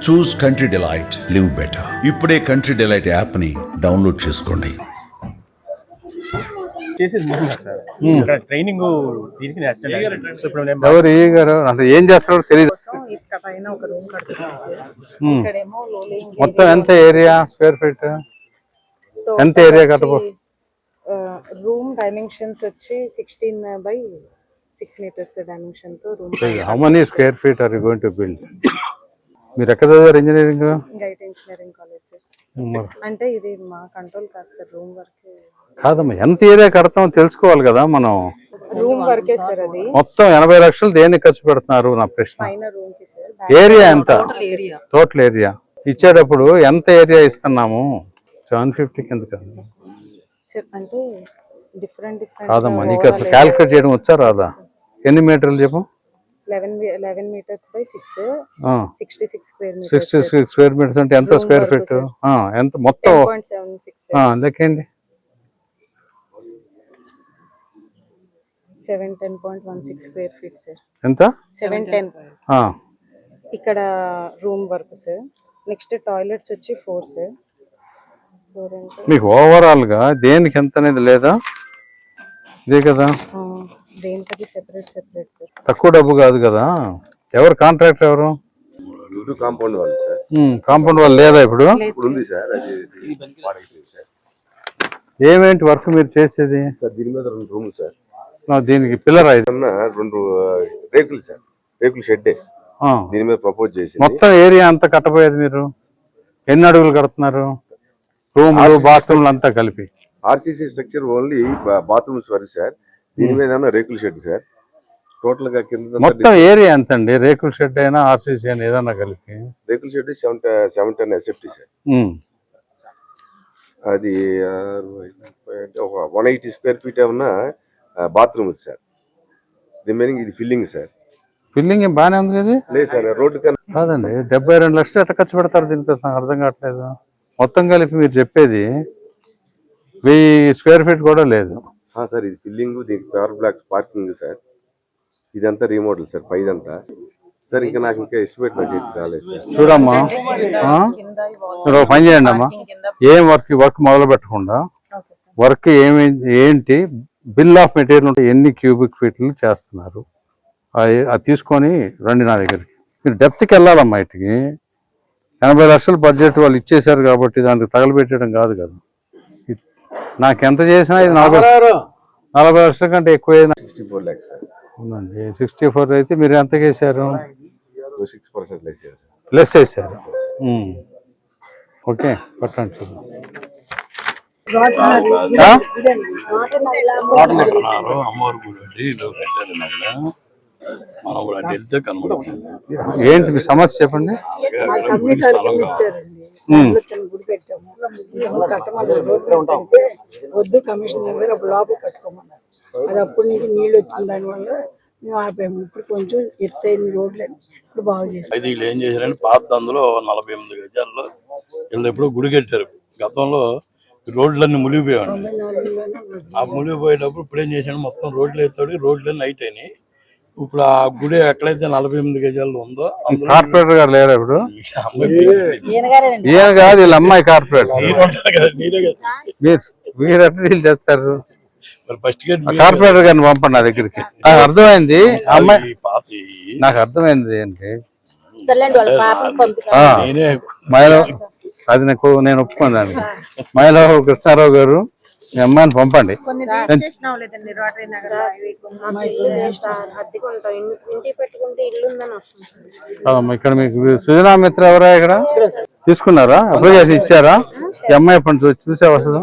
చూస్ country delight, live better. ఇప్పుడే country delight app ని download చేసుకోండి. ట్రైనింగ్ దీనికి ఎవరు ఏ గారు అంటే ఏం చేస్తారో తెలియదు. మొత్తం ఎంత ఏరియా స్క్వేర్ ఫీట్, ఎంత ఏరియా కట్టబో? రూమ్ డైమెన్షన్స్ వచ్చి 16 by 6 meters డైమెన్షన్ తో room. How many square feet are you going to build? మీరు ఎక్కడ చదివారు engineering? GIET engineering college sir. అంటే ఇది మా కంట్రోల్ కాదు సార్, రూమ్ వర్క్ కాదమ్మా. ఎంత ఏరియా కడతామో తెలుసుకోవాలి కదా మనం. రూమ్ వర్కే సార్. అది మొత్తం 80 లక్షలు దేనికి ఖర్చు పెడుతున్నారు నా ప్రశ్న. పైన రూమ్ కి సార్. ఏరియా ఎంత? టోటల్ ఏరియా ఇచ్చేటప్పుడు ఎంత ఏరియా ఇస్తున్నాము? 750 కింద కాదు సార్. అంటే డిఫరెంట్ కాదమ్మా, నీకు అసలు క్యాలిక్యులేట్ చేయడం వచ్చా రాదా? ఎన్ని మీటర్లు చెప్పు? 11 meters by 6, 66 square meters. 66 square metres అంటే ఎంత స్క్వేర్ ఫీట్? ఎంత మొత్తం? 10.76 లెక్కండి. 710.16 square feet సార్. ఎంత? 710. ఇక్కడ room work sir. Next toilets వచ్చి 4 సార్. మీకు ఓవరాల్ గా దేనికి ఎంత అనేది లేదా? ఇదే కదా, దేనికి సెపరేట్ సార్. తక్కువ డబ్బు కాదు కదా. ఎవరు కాంట్రాక్టర్? ఎవరు? కాంపౌండ్ వాళ్ళు సార్. కాంపౌండ్ వాళ్ళు లేదా ఇప్పుడు? ఉంది సార్. ఏమేంటి వర్క్ మీరు చేసేది? సార్ దీని మీద 2 రూములు సార్. దీనికి పిల్లర్ 2 రేకులు సార్. రేకులు షెడ్ దీని మీద ప్రపోజ్ చేసి. మొత్తం ఏరియా అంతా కట్టబోయేది మీరు ఎన్ని అడుగులు కడుతున్నారు? రూములు బాత్రూమ్లు అంతా కలిపి ఆర్సీసీ స్ట్రక్చర్ ఓన్లీ బాత్రూమ్స్ వరకు సార్. దీని మీద రేకుల షెడ్ సార్. టోటల్ గా కింద మొత్తం ఏరియా ఎంత అండి? రేకుల షెడ్ అయినా ఆర్సీసీ అయినా ఏదన్నా కలిపి? రేకుల షెడ్ 710 ఎస్ఎఫ్టీ సార్. అది 180 స్క్వేర్ ఫీట్ ఏమన్నా బాత్రూమ్స్ సార్. రిమైనింగ్ ఇది ఫిల్లింగ్ సార్. ఫిల్లింగ్ ఏం బాగానే ఉంది కదా? లేదు సార్, రోడ్డు కన్నా కాదండి. 72 లక్షలు ఎట్లా ఖర్చు పెడతారు దీనికి? నాకు అర్థం కావట్లేదు. మొత్తం కలిపి మీరు చెప్పేది 1000 స్క్వేర్ ఫీట్ కూడా లేదు సార్. ఇది ఫిల్లింగ్, దీనికి పవర్ బ్లాక్స్, పార్కింగ్ సార్. ఇదంతా రీమోడల్ సార్ పైదంతా సార్. ఇంకా నాకు ఇంకా ఎస్టిమేట్ నా చేతికి రాలేదు సార్. చూడమ్మా, మీరు పని చేయండి అమ్మా. ఏం వర్క్ మొదలు పెట్టకుండా వర్క్ ఏంటి బిల్ ఆఫ్ మెటీరియల్ ఉంటే ఎన్ని క్యూబిక్ ఫీట్లు చేస్తున్నారు అది తీసుకొని రండి నా దగ్గరికి. మీరు డెప్త్కి వెళ్ళాలమ్మా. ఇటుకి 80 లక్షలు బడ్జెట్ వాళ్ళు ఇచ్చేసారు కాబట్టి దానికి తగలబెట్టడం కాదు కదా. నాకెంత చేసినా ఇది 40 లక్షల కంటే ఎక్కువ. 64 lakhs సార్. అవునండి. 64 అయితే మీరు ఎంత చేశారు? 6% లెస్ చేశారు. ఓకే, పట్టండి చూద్దాం. ఏంటి మీ సమస్య చెప్పండి. వద్దు కమిషనర్ గారు అప్పుడు లోపల కట్టుకోమన్నారు. అది అప్పటి నుంచి నీళ్ళు వచ్చిన దానివల్ల మేము ఆపాము. ఇప్పుడు కొంచెం ఎత్తైన రోడ్లని ఇప్పుడు బాగు చేసాం. అయితే వీళ్ళు ఏం చేశారంటే పాత అందులో 48 గజాల్లో వీళ్ళు ఎప్పుడో గుడి కట్టారు. గతంలో రోడ్లన్నీ మునిగిపోయాడు. ఆ మునిగిపోయేటప్పుడు ఇప్పుడు ఏం చేశాడు, మొత్తం రోడ్లు ఎత్తాడు. రోడ్లన్నీ నైట్ అయినాయి. ఇప్పుడు ఆ గుడి ఎక్కడైతే 48 గజాల్లో ఉందో కార్పొరేటర్ గారు లేరు ఇప్పుడు? ఈయన కాదు, వీళ్ళ అమ్మాయి కార్పొరేటర్. మీరు ఎట్లా డీల్ చేస్తారు? కార్పొరేటర్ గారిని పంపండి నా దగ్గరికి. నాకు అర్థమైంది అమ్మాయి, నాకు అర్థమైంది ఏంటి మైలో అది నేను ఒప్పుకున్నాను. మైలో కృష్ణారావు గారు మీ అమ్మాయిని పంపండి. ఇక్కడ మీకు సుజనా మిత్ర ఎవరా ఇక్కడ తీసుకున్నారా? అప్లికేషన్ ఇచ్చారా? ఈ అమ్మాయి పని చూసే వస్తుందా?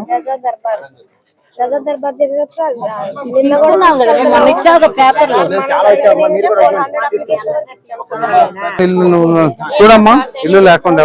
చూడమ్మా, ఇల్లు లేకుండా